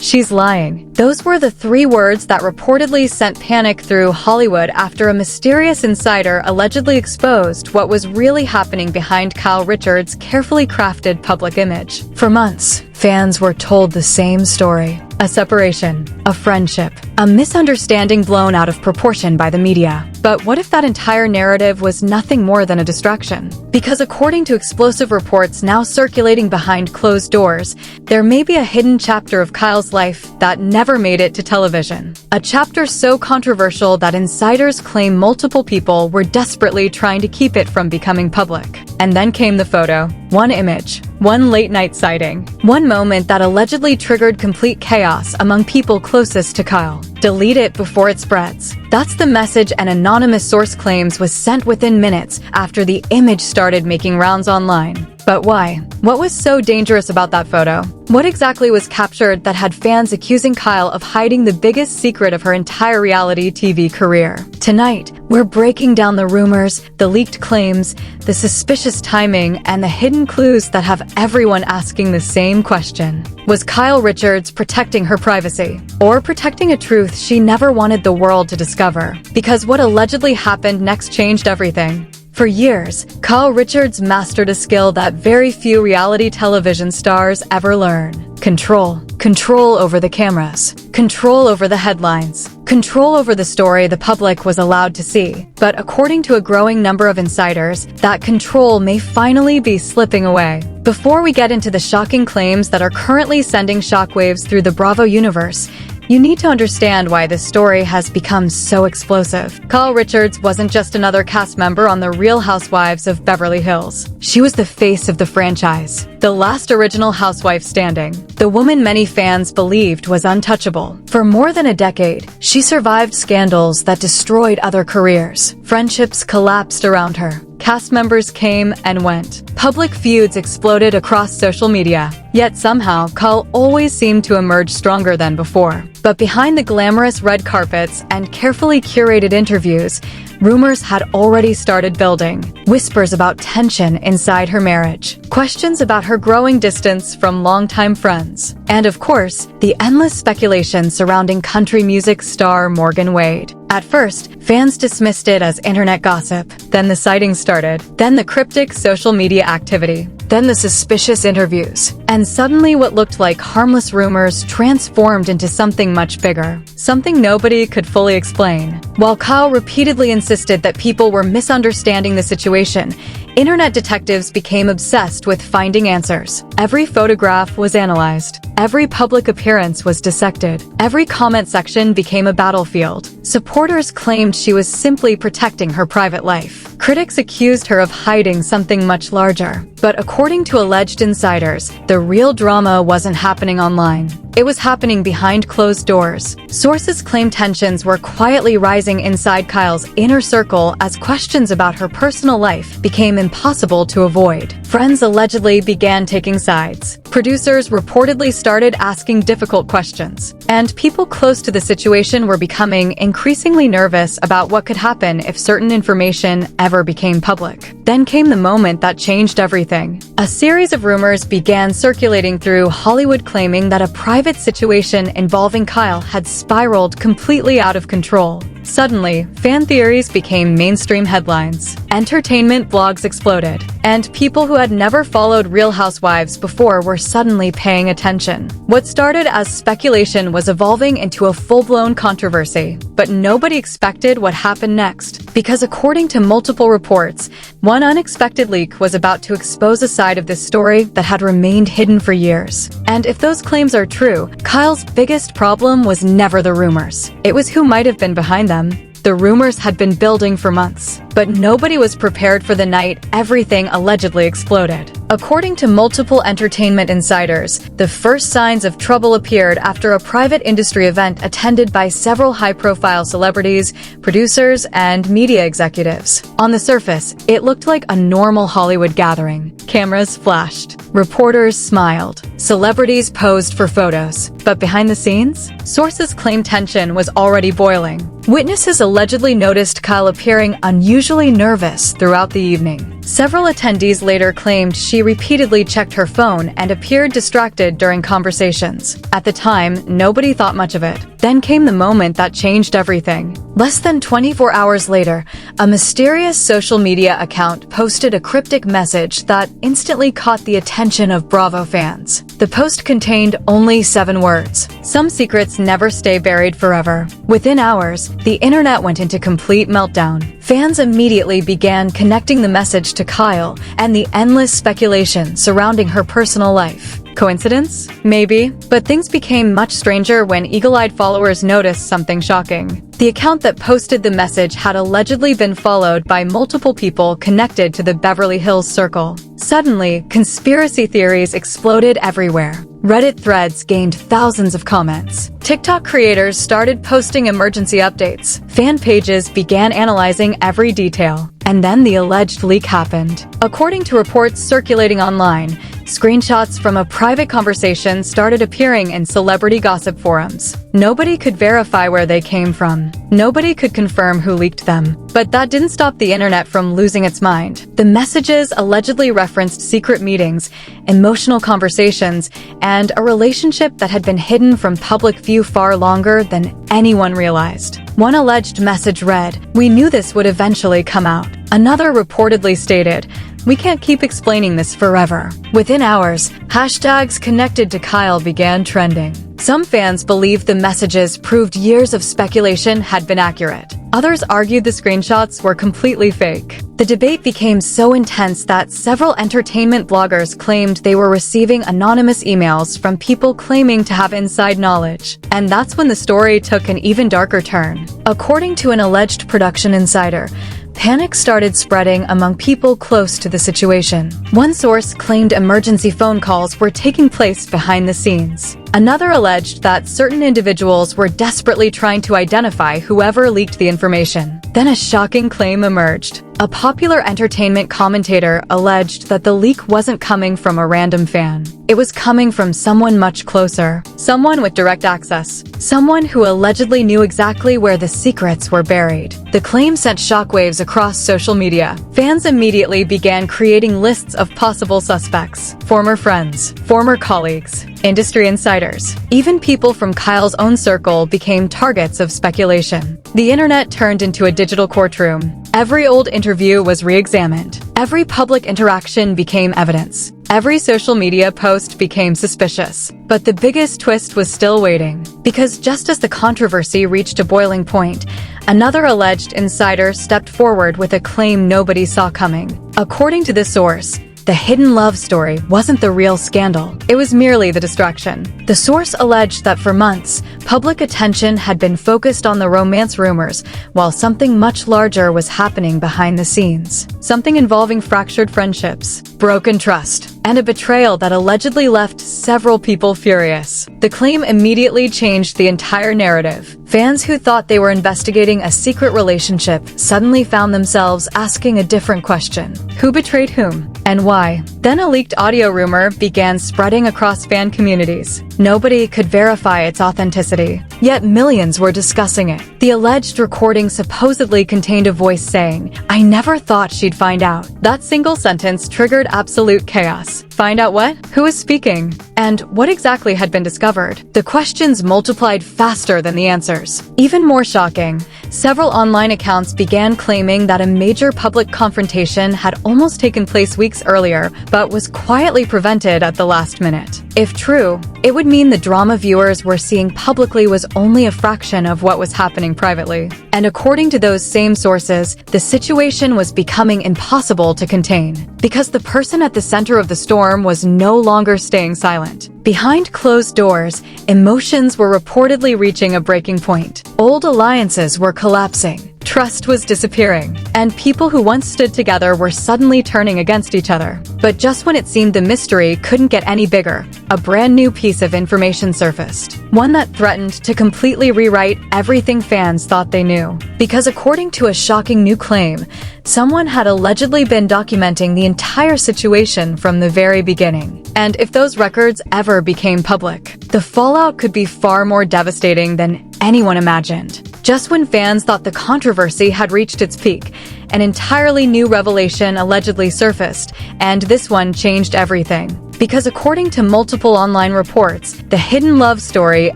"She's lying." Those were the three words that reportedly sent panic through Hollywood after a mysterious insider allegedly exposed what was really happening behind Kyle Richards' carefully crafted public image. For months, fans were told the same story. A separation, a friendship, a misunderstanding blown out of proportion by the media. But what if that entire narrative was nothing more than a distraction? Because according to explosive reports now circulating behind closed doors, there may be a hidden chapter of Kyle's life that never made it to television. A chapter so controversial that insiders claim multiple people were desperately trying to keep it from becoming public. And then came the photo. One image, one late-night sighting, one moment that allegedly triggered complete chaos among people closest to Kyle. Delete it before it spreads. That's the message an anonymous source claims was sent within minutes after the image started making rounds online. But why? What was so dangerous about that photo? What exactly was captured that had fans accusing Kyle of hiding the biggest secret of her entire reality TV career? Tonight, we're breaking down the rumors, the leaked claims, the suspicious timing, and the hidden clues that have everyone asking the same question. Was Kyle Richards protecting her privacy? Or protecting a truth she never wanted the world to discover? Because what allegedly happened next changed everything. For years, Kyle Richards mastered a skill that very few reality television stars ever learn. Control. Control over the cameras. Control over the headlines. Control over the story the public was allowed to see. But according to a growing number of insiders, that control may finally be slipping away. Before we get into the shocking claims that are currently sending shockwaves through the Bravo universe, you need to understand why this story has become so explosive. Kyle Richards wasn't just another cast member on The Real Housewives of Beverly Hills. She was the face of the franchise, the last original housewife standing, the woman many fans believed was untouchable. For more than a decade, she survived scandals that destroyed other careers. Friendships collapsed around her. Cast members came and went. Public feuds exploded across social media. Yet somehow, Kyle always seemed to emerge stronger than before. But behind the glamorous red carpets and carefully curated interviews, rumors had already started building. Whispers about tension inside her marriage. Questions about her growing distance from longtime friends. And of course, the endless speculation surrounding country music star Morgan Wade. At first, fans dismissed it as internet gossip. Then the sightings started. Then the cryptic social media activity. Then the suspicious interviews. And suddenly what looked like harmless rumors transformed into something much bigger. Something nobody could fully explain. While Kyle repeatedly insisted that people were misunderstanding the situation, internet detectives became obsessed with finding answers. Every photograph was analyzed. Every public appearance was dissected. Every comment section became a battlefield. Supporters claimed she was simply protecting her private life. Critics accused her of hiding something much larger. But according to alleged insiders, the real drama wasn't happening online. It was happening behind closed doors. Sources claim tensions were quietly rising inside Kyle's inner circle as questions about her personal life became impossible to avoid. Friends allegedly began taking sides. Producers reportedly started asking difficult questions. And people close to the situation were becoming increasingly nervous about what could happen if certain information ever became public. Then came the moment that changed everything. A series of rumors began circulating through Hollywood claiming that a private situation involving Kyle had spiraled completely out of control. Suddenly, fan theories became mainstream headlines. Entertainment blogs exploded, and people who had never followed Real Housewives before were suddenly paying attention. What started as speculation was evolving into a full-blown controversy, but nobody expected what happened next. Because according to multiple reports, one unexpected leak was about to expose a side of this story that had remained hidden for years. And if those claims are true, Kyle's biggest problem was never the rumors. It was who might have been behind them. The rumors had been building for months, but nobody was prepared for the night everything allegedly exploded. According to multiple entertainment insiders, the first signs of trouble appeared after a private industry event attended by several high-profile celebrities, producers, and media executives. On the surface, it looked like a normal Hollywood gathering. Cameras flashed. Reporters smiled. Celebrities posed for photos. But behind the scenes, sources claim tension was already boiling. Witnesses allegedly noticed Kyle appearing unusually nervous throughout the evening. Several attendees later claimed she repeatedly checked her phone and appeared distracted during conversations. At the time, nobody thought much of it. Then came the moment that changed everything. Less than 24 hours later, a mysterious social media account posted a cryptic message that instantly caught the attention of Bravo fans. The post contained only 7 words. Some secrets never stay buried forever. Within hours, the internet went into complete meltdown. Fans immediately began connecting the message to Kyle and the endless speculation surrounding her personal life. Coincidence? Maybe. But things became much stranger when eagle-eyed followers noticed something shocking. The account that posted the message had allegedly been followed by multiple people connected to the Beverly Hills Circle. Suddenly, conspiracy theories exploded everywhere. Reddit threads gained thousands of comments. TikTok creators started posting emergency updates. Fan pages began analyzing every detail. And then the alleged leak happened. According to reports circulating online, screenshots from a private conversation started appearing in celebrity gossip forums. Nobody could verify where they came from. Nobody could confirm who leaked them. But that didn't stop the internet from losing its mind. The messages allegedly referenced secret meetings, emotional conversations, and a relationship that had been hidden from public view far longer than anyone realized. One alleged message read, "We knew this would eventually come out." Another reportedly stated, "We can't keep explaining this forever." Within hours, hashtags connected to Kyle began trending. Some fans believed the messages proved years of speculation had been accurate. Others argued the screenshots were completely fake. The debate became so intense that several entertainment bloggers claimed they were receiving anonymous emails from people claiming to have inside knowledge. And that's when the story took an even darker turn. According to an alleged production insider, panic started spreading among people close to the situation. One source claimed emergency phone calls were taking place behind the scenes. Another alleged that certain individuals were desperately trying to identify whoever leaked the information. Then a shocking claim emerged. A popular entertainment commentator alleged that the leak wasn't coming from a random fan. It was coming from someone much closer. Someone with direct access. Someone who allegedly knew exactly where the secrets were buried. The claim sent shockwaves across social media. Fans immediately began creating lists of possible suspects. Former friends, former colleagues, industry insiders. Even people from Kyle's own circle became targets of speculation. The internet turned into a digital courtroom. Every old interview was re-examined. Every public interaction became evidence. Every social media post became suspicious. But the biggest twist was still waiting. Because just as the controversy reached a boiling point, another alleged insider stepped forward with a claim nobody saw coming. According to the source, the hidden love story wasn't the real scandal. It was merely the distraction. The source alleged that for months, public attention had been focused on the romance rumors, while something much larger was happening behind the scenes. Something involving fractured friendships, broken trust, and a betrayal that allegedly left several people furious. The claim immediately changed the entire narrative. Fans who thought they were investigating a secret relationship suddenly found themselves asking a different question. Who betrayed whom? And why? Then a leaked audio rumor began spreading across fan communities. Nobody could verify its authenticity, yet millions were discussing it. The alleged recording supposedly contained a voice saying, "I never thought she'd find out." That single sentence triggered absolute chaos. Find out what? Who is speaking? And what exactly had been discovered? The questions multiplied faster than the answers. Even more shocking, several online accounts began claiming that a major public confrontation had almost taken place weeks earlier, but was quietly prevented at the last minute. If true, it would mean the drama viewers were seeing publicly was only a fraction of what was happening privately. And according to those same sources, the situation was becoming impossible to contain. Because the person at the center of the storm was no longer staying silent. Behind closed doors, emotions were reportedly reaching a breaking point. Old alliances were collapsing. Trust was disappearing, and people who once stood together were suddenly turning against each other. But just when it seemed the mystery couldn't get any bigger, a brand new piece of information surfaced. One that threatened to completely rewrite everything fans thought they knew. Because according to a shocking new claim, someone had allegedly been documenting the entire situation from the very beginning. And if those records ever became public, the fallout could be far more devastating than anyone imagined. Just when fans thought the controversy had reached its peak, an entirely new revelation allegedly surfaced, and this one changed everything. Because according to multiple online reports, the hidden love story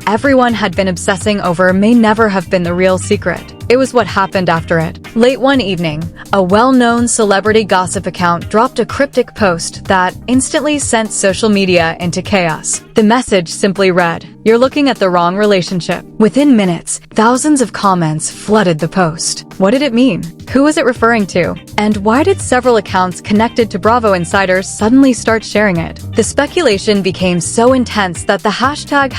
everyone had been obsessing over may never have been the real secret. It was what happened after it. Late one evening, a well-known celebrity gossip account dropped a cryptic post that instantly sent social media into chaos. The message simply read, "You're looking at the wrong relationship." Within minutes, thousands of comments flooded the post. What did it mean? Who was it referring to? And why did several accounts connected to Bravo insiders suddenly start sharing it? The speculation became so intense that the hashtag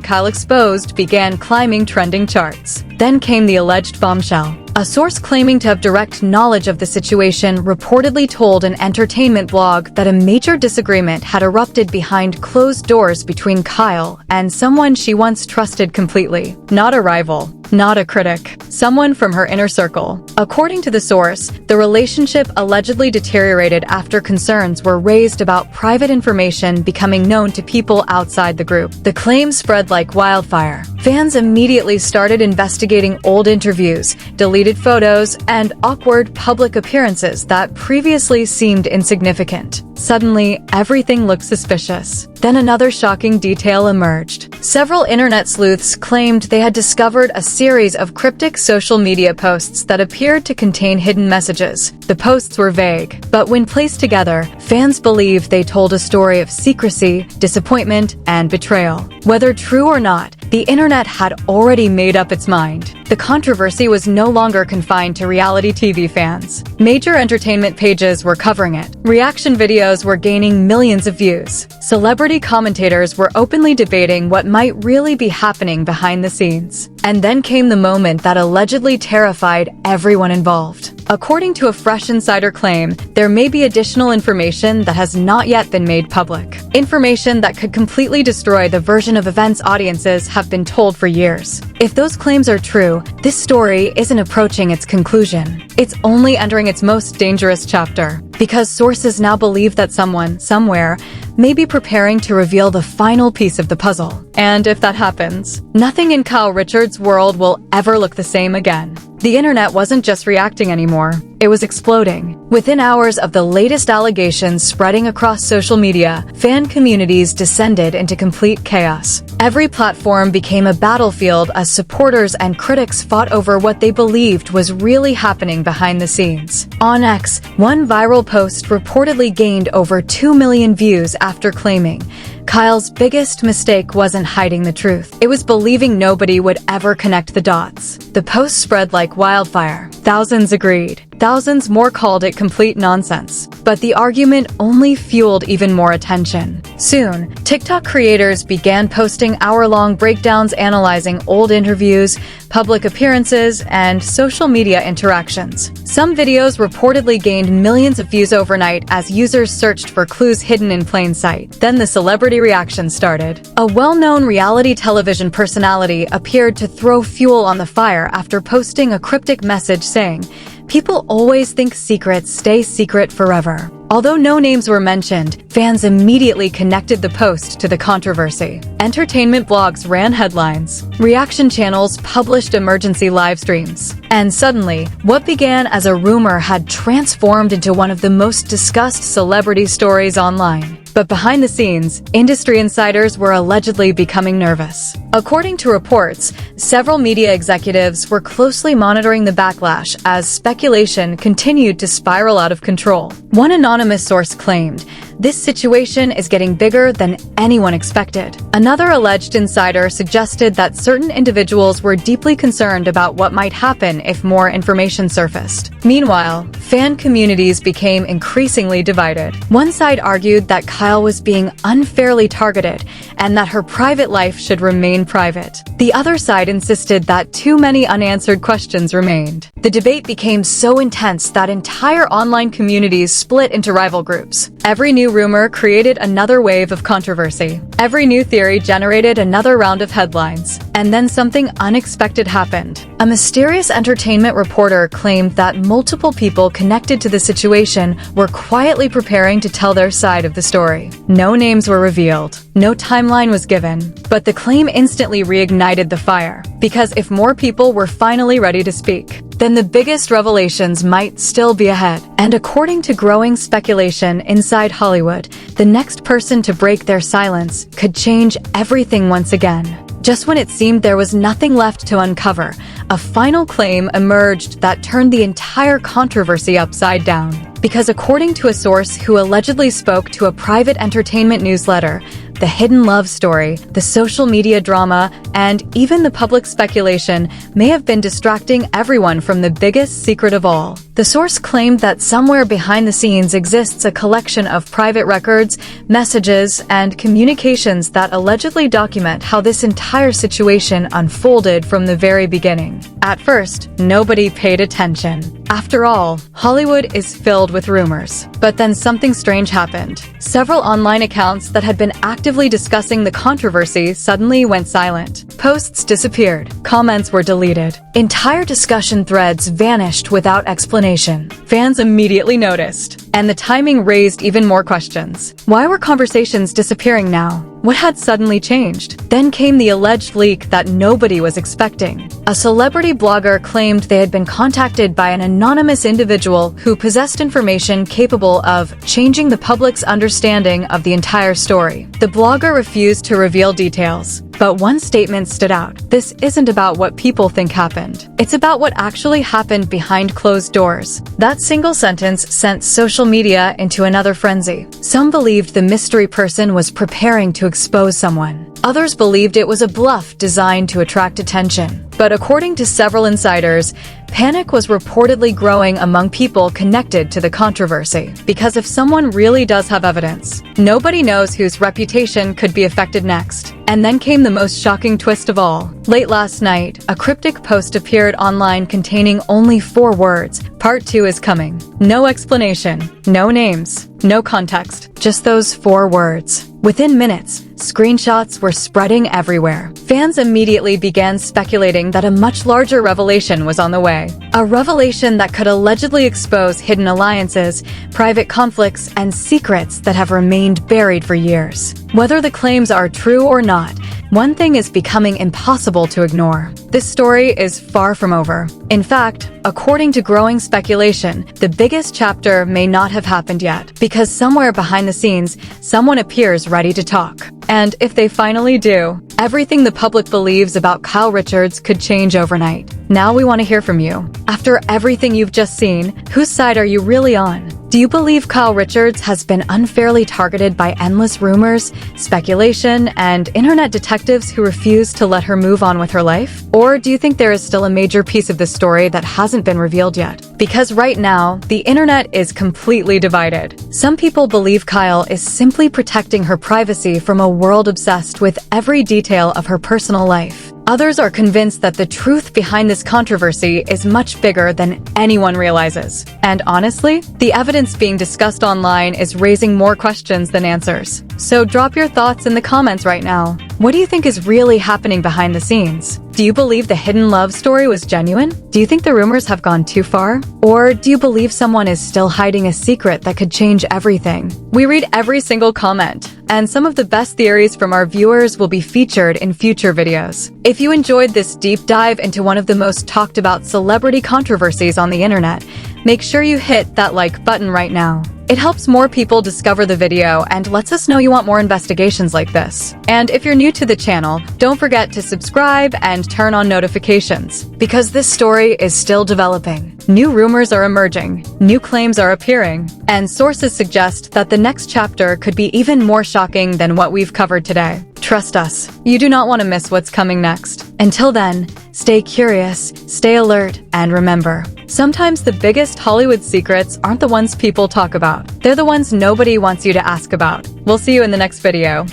#KyleExposed began climbing trending charts. Then came the alleged bombshell. A source claiming to have direct knowledge of the situation reportedly told an entertainment blog that a major disagreement had erupted behind closed doors between Kyle and someone she once trusted completely. Not a rival, not a critic, someone from her inner circle. According to the source, the relationship allegedly deteriorated after concerns were raised about private information becoming known to people outside the group. The claims spread like wildfire. Fans immediately started investigating old interviews, deleted photos, and awkward public appearances that previously seemed insignificant. Suddenly, everything looked suspicious. Then another shocking detail emerged. Several internet sleuths claimed they had discovered a series of cryptic social media posts that appeared to contain hidden messages. The posts were vague, but when placed together, fans believed they told a story of secrecy, disappointment, and betrayal. Whether true or not, the internet had already made up its mind. The controversy was no longer confined to reality TV fans. Major entertainment pages were covering it. Reaction videos were gaining millions of views. Celebrity commentators were openly debating what might really be happening behind the scenes. And then came the moment that allegedly terrified everyone involved. According to a fresh insider claim, there may be additional information that has not yet been made public. Information that could completely destroy the version of events audiences have been told for years. If those claims are true, this story isn't approaching its conclusion. It's only entering its most dangerous chapter. Because sources now believe that someone, somewhere, may be preparing to reveal the final piece of the puzzle. And if that happens, nothing in Kyle Richards' world will ever look the same again. The internet wasn't just reacting anymore, it was exploding. Within hours of the latest allegations spreading across social media, fan communities descended into complete chaos. Every platform became a battlefield as supporters and critics fought over what they believed was really happening behind the scenes. On X, one viral post reportedly gained over 2 million views after claiming, Kyle's biggest mistake wasn't hiding the truth. It was believing nobody would ever connect the dots. The post spread like wildfire. Thousands agreed. Thousands more called it complete nonsense. But the argument only fueled even more attention. Soon, TikTok creators began posting hour-long breakdowns analyzing old interviews, public appearances, and social media interactions. Some videos reportedly gained millions of views overnight as users searched for clues hidden in plain sight. Then the celebrity reaction started. A well-known reality television personality appeared to throw fuel on the fire after posting a cryptic message saying, "People always think secrets stay secret forever." Although no names were mentioned, fans immediately connected the post to the controversy. Entertainment blogs ran headlines. Reaction channels published emergency live streams. And suddenly, what began as a rumor had transformed into one of the most discussed celebrity stories online. But behind the scenes, industry insiders were allegedly becoming nervous. According to reports, several media executives were closely monitoring the backlash as speculation continued to spiral out of control. One anonymous source claimed, "This situation is getting bigger than anyone expected." Another alleged insider suggested that certain individuals were deeply concerned about what might happen if more information surfaced. Meanwhile, fan communities became increasingly divided. One side argued that Kyle was being unfairly targeted and that her private life should remain private. The other side insisted that too many unanswered questions remained. The debate became so intense that entire online communities split into rival groups. Every new rumor created another wave of controversy. Every new theory generated another round of headlines. And then something unexpected happened. A mysterious entertainment reporter claimed that multiple people connected to the situation were quietly preparing to tell their side of the story. No names were revealed. No timeline was given. But the claim instantly reignited the fire. Because if more people were finally ready to speak, then the biggest revelations might still be ahead. And according to growing speculation inside Hollywood, the next person to break their silence could change everything once again. Just when it seemed there was nothing left to uncover, a final claim emerged that turned the entire controversy upside down. Because according to a source who allegedly spoke to a private entertainment newsletter, the hidden love story, the social media drama, and even the public speculation may have been distracting everyone from the biggest secret of all. The source claimed that somewhere behind the scenes exists a collection of private records, messages, and communications that allegedly document how this entire situation unfolded from the very beginning. At first, nobody paid attention. After all, Hollywood is filled with rumors. But then something strange happened. Several online accounts that had been actively discussing the controversy suddenly went silent. Posts disappeared. Comments were deleted. Entire discussion threads vanished without explanation. Fans immediately noticed. And the timing raised even more questions. Why were conversations disappearing now? What had suddenly changed? Then came the alleged leak that nobody was expecting. A celebrity blogger claimed they had been contacted by an anonymous individual who possessed information capable of changing the public's understanding of the entire story. The blogger refused to reveal details. But one statement stood out. This isn't about what people think happened. It's about what actually happened behind closed doors. That single sentence sent social media into another frenzy. Some believed the mystery person was preparing to expose someone. Others believed it was a bluff designed to attract attention. But according to several insiders, panic was reportedly growing among people connected to the controversy. Because if someone really does have evidence, nobody knows whose reputation could be affected next. And then came the most shocking twist of all. Late last night, a cryptic post appeared online containing only 4 words. Part 2 is coming. No explanation, no names, no context, just those 4 words. Within minutes, screenshots were spreading everywhere. Fans immediately began speculating that a much larger revelation was on the way. A revelation that could allegedly expose hidden alliances, private conflicts, and secrets that have remained buried for years. Whether the claims are true or not, one thing is becoming impossible to ignore. This story is far from over. In fact, according to growing speculation, the biggest chapter may not have happened yet, because somewhere behind the scenes, someone appears ready to talk. And if they finally do, everything the public believes about Kyle Richards could change overnight. Now we want to hear from you. After everything you've just seen, whose side are you really on? Do you believe Kyle Richards has been unfairly targeted by endless rumors, speculation, and internet detectives who refuse to let her move on with her life? Or do you think there is still a major piece of the story that hasn't been revealed yet? Because right now, the internet is completely divided. Some people believe Kyle is simply protecting her privacy from a world obsessed with every detail of her personal life. Others are convinced that the truth behind this controversy is much bigger than anyone realizes. And honestly, the evidence being discussed online is raising more questions than answers. So drop your thoughts in the comments right now. What do you think is really happening behind the scenes? Do you believe the hidden love story was genuine? Do you think the rumors have gone too far? Or do you believe someone is still hiding a secret that could change everything? We read every single comment, and some of the best theories from our viewers will be featured in future videos. If you enjoyed this deep dive into one of the most talked about celebrity controversies on the internet, make sure you hit that like button right now. It helps more people discover the video and lets us know you want more investigations like this. And if you're new to the channel, don't forget to subscribe and turn on notifications, because this story is still developing. New rumors are emerging, new claims are appearing, and sources suggest that the next chapter could be even more shocking than what we've covered today. Trust us, you do not want to miss what's coming next. Until then, stay curious, stay alert, and remember, sometimes the biggest Hollywood secrets aren't the ones people talk about. They're the ones nobody wants you to ask about. We'll see you in the next video.